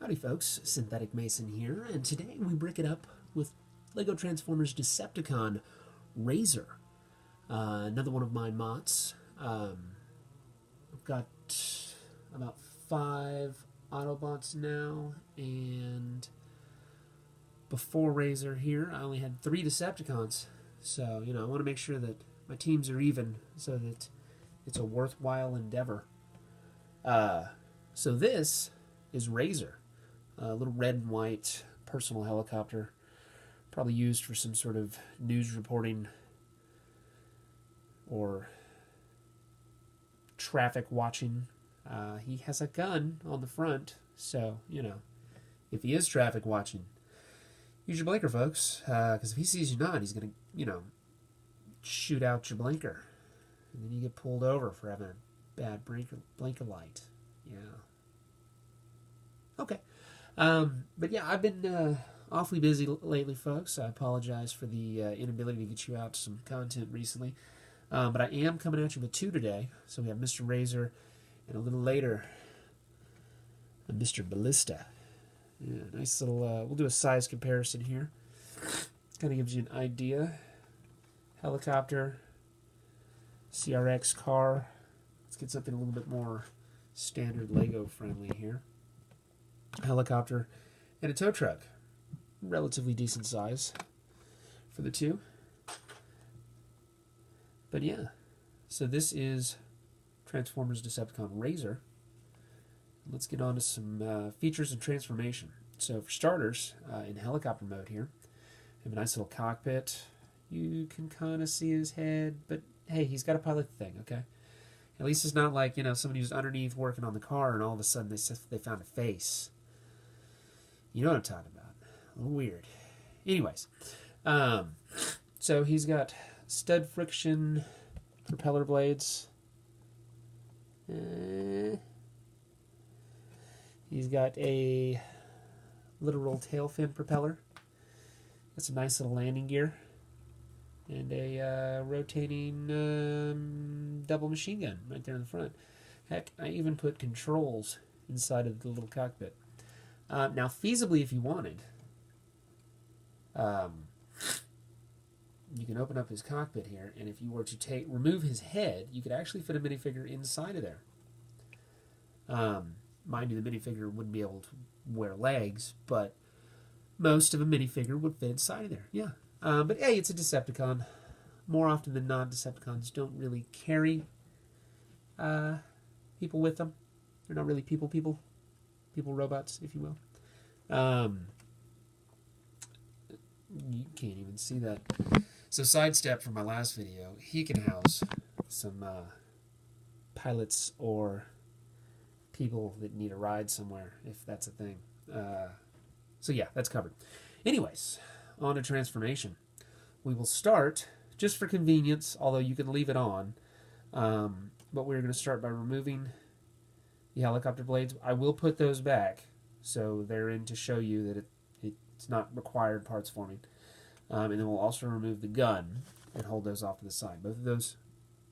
Howdy folks, Synthetic Mason here, and today we break it up with LEGO Transformers Decepticon Razor. Another one of my mods. I've got about 5 Autobots now, and before Razor here, I only had 3 Decepticons. So, I want to make sure that my teams are even so that it's a worthwhile endeavor. So this is Razor. A little red and white personal helicopter, probably used for some sort of news reporting or traffic watching. He has a gun on the front, so, if he is traffic watching, use your blinker, folks, because if he sees you not, he's going to, shoot out your blinker, and then you get pulled over for having a bad blinker light. Yeah. Okay. But yeah, I've been awfully busy lately, folks. I apologize for the inability to get you out some content recently. But I am coming at you with 2 today. So we have Mr. Razor, and a little later, Mr. Ballista. Yeah, nice little, we'll do a size comparison here. Kind of gives you an idea. Helicopter, CRX car. Let's get something a little bit more standard LEGO friendly here. Helicopter and a tow truck. Relatively decent size for the 2. But yeah, so this is Transformers Decepticon Razor. Let's get on to some features and transformation. So for starters, in helicopter mode here, we have a nice little cockpit. You can kind of see his head, but hey, he's got to pilot the thing, okay? At least it's not like, somebody who's underneath working on the car and all of a sudden they found a face. You know what I'm talking about. A little weird. Anyways, so he's got stud friction propeller blades. He's got a literal tail fin propeller. That's a nice little landing gear. And a rotating double machine gun right there in the front. Heck, I even put controls inside of the little cockpit. Now, feasibly, if you wanted, you can open up his cockpit here, and if you were to remove his head, you could actually fit a minifigure inside of there. Mind you, the minifigure wouldn't be able to wear legs, but most of a minifigure would fit inside of there. Yeah. But hey, it's a Decepticon. More often than not, Decepticons don't really carry people with them. They're not really people robots, if you will. You can't even see that. So sidestep from my last video, he can house some pilots or people that need a ride somewhere, if that's a thing. So yeah, that's covered. Anyways, on to transformation. We will start, just for convenience, although you can leave it on, but we're going to start by removing the helicopter blades. I will put those back, so they're in to show you that it's not required parts forming. And then we'll also remove the gun and hold those off to the side. Both of those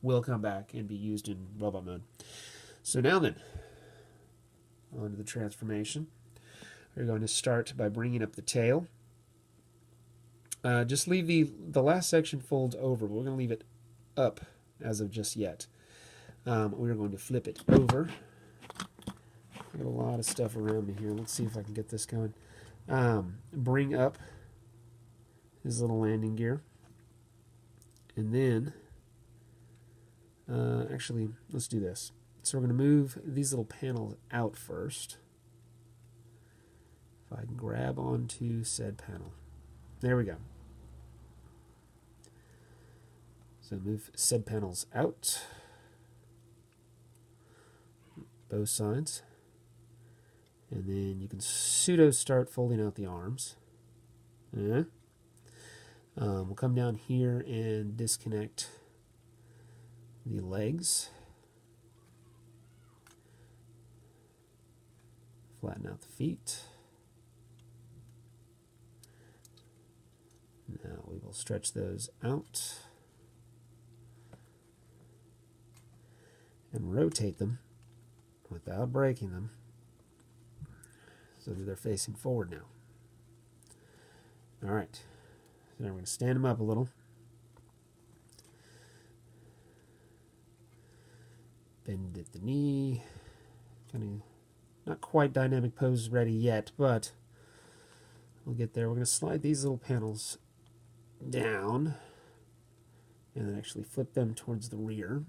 will come back and be used in robot mode. So now then, on to the transformation. We're going to start by bringing up the tail. Just leave the last section folds over, but we're going to leave it up as of just yet. We're going to flip it over. I've got a lot of stuff around me here. Let's see if I can get this going. Bring up his little landing gear. And then, actually, let's do this. So we're going to move these little panels out first. If I can grab onto said panel. There we go. So move said panels out. Both sides. And then you can pseudo start folding out the arms. We'll come down here and disconnect the legs. Flatten out the feet. Now we will stretch those out and rotate them without breaking them so that they're facing forward now. All right, so now we're going to stand them up a little. Bend at the knee. Kind of not quite dynamic pose ready yet, but we'll get there. We're going to slide these little panels down and then actually flip them towards the rear.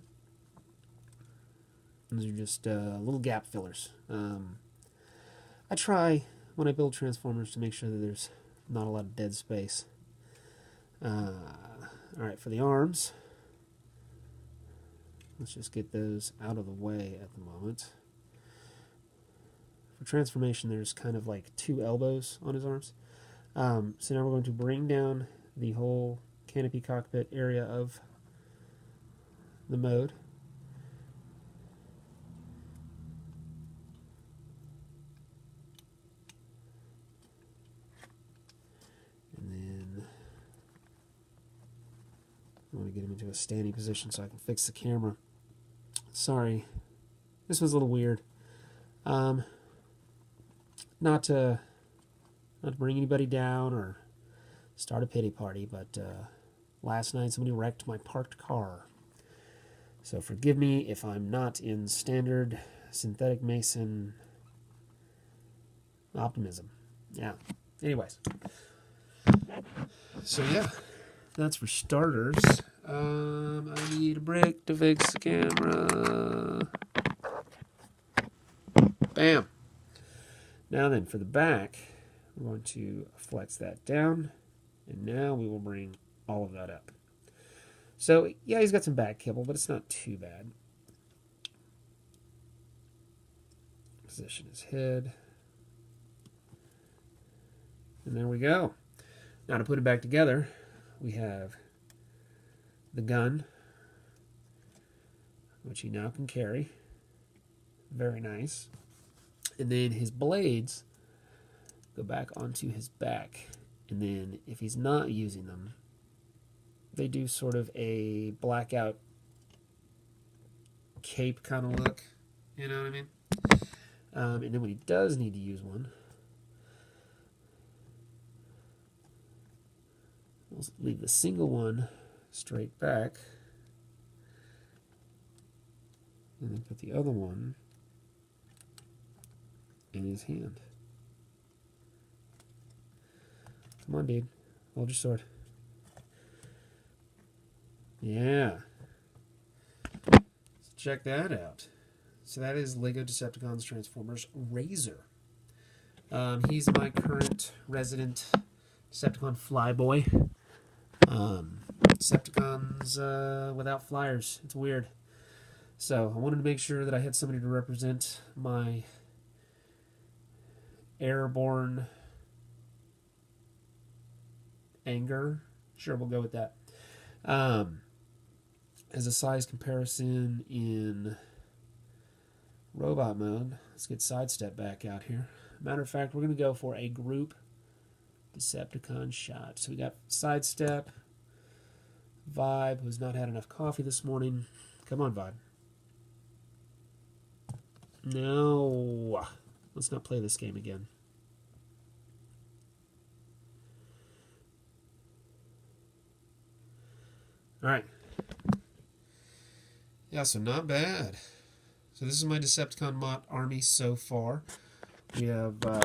These are just little gap fillers. I try, when I build transformers, to make sure that there's not a lot of dead space. Alright, for the arms, let's just get those out of the way at the moment. For transformation, there's kind of like 2 elbows on his arms. So now we're going to bring down the whole canopy cockpit area of the mode. And then I want to get him into a standing position so I can fix the camera. Sorry, this was a little weird. Not to bring anybody down or start a pity party, but last night somebody wrecked my parked car. So forgive me if I'm not in standard synthetic mason optimism. Yeah. Anyways. So yeah, that's for starters. I need a brick to fix the camera. Bam. Now then, for the back, we're going to flex that down, and now we will bring all of that up. So, yeah, he's got some back kibble, but it's not too bad. Position his head. And there we go. Now to put it back together, we have the gun, which he now can carry. Very nice. And then his blades go back onto his back. And then if he's not using them, they do sort of a blackout cape kind of look. You know what I mean? And then when he does need to use one, we'll leave the single one straight back. And then put the other one in his hand. Come on, dude. Hold your sword. Yeah. So check that out. So that is Lego Decepticons Transformers Razor. He's my current resident Decepticon flyboy. Decepticons without flyers. It's weird. So I wanted to make sure that I had somebody to represent my airborne anger. Sure, we'll go with that. As a size comparison in robot mode, let's get Sidestep back out here. Matter of fact, we're going to go for a group Decepticon shot. So we got Sidestep, Vibe, who's not had enough coffee this morning. Come on, Vibe. No. Let's not play this game again. Alright. Yeah, so not bad. So this is my Decepticon Mott army so far. We have, I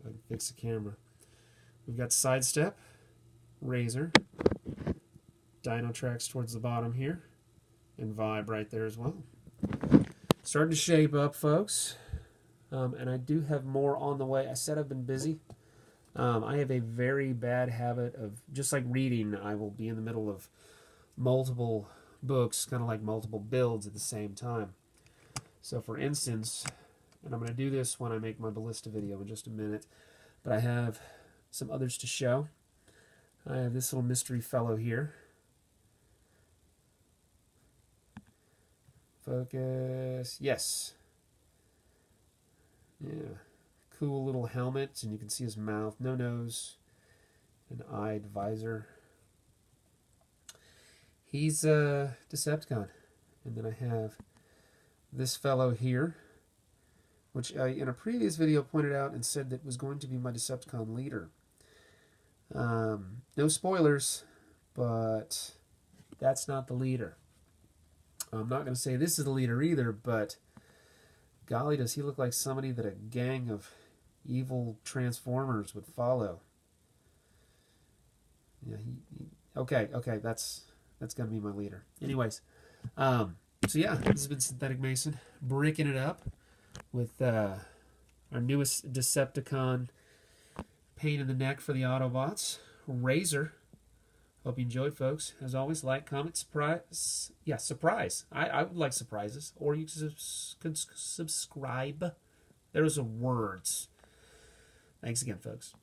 can fix the camera. We've got Sidestep, Razor, Dino Tracks towards the bottom here, and Vibe right there as well. Starting to shape up, folks. And I do have more on the way. I said I've been busy. I have a very bad habit of, just like reading, I will be in the middle of multiple books, kind of like multiple builds at the same time. So for instance, and I'm going to do this when I make my ballista video in just a minute, but I have some others to show. I have this little mystery fellow here. Focus. Yes. Yeah. Cool little helmet, and you can see his mouth. No nose. An eyed visor. He's a Decepticon. And then I have this fellow here which I, in a previous video, pointed out and said that was going to be my Decepticon leader. No spoilers, but that's not the leader. I'm not going to say this is the leader either, but golly, does he look like somebody that a gang of evil Transformers would follow. Yeah, okay, that's going to be my leader. Anyways, so yeah, this has been Synthetic Mason, breaking it up with our newest Decepticon pain in the neck for the Autobots, Razor. Hope you enjoyed, folks. As always, like, comment, surprise. Yeah, surprise. I would like surprises. Or you can subscribe. There's words. Thanks again, folks.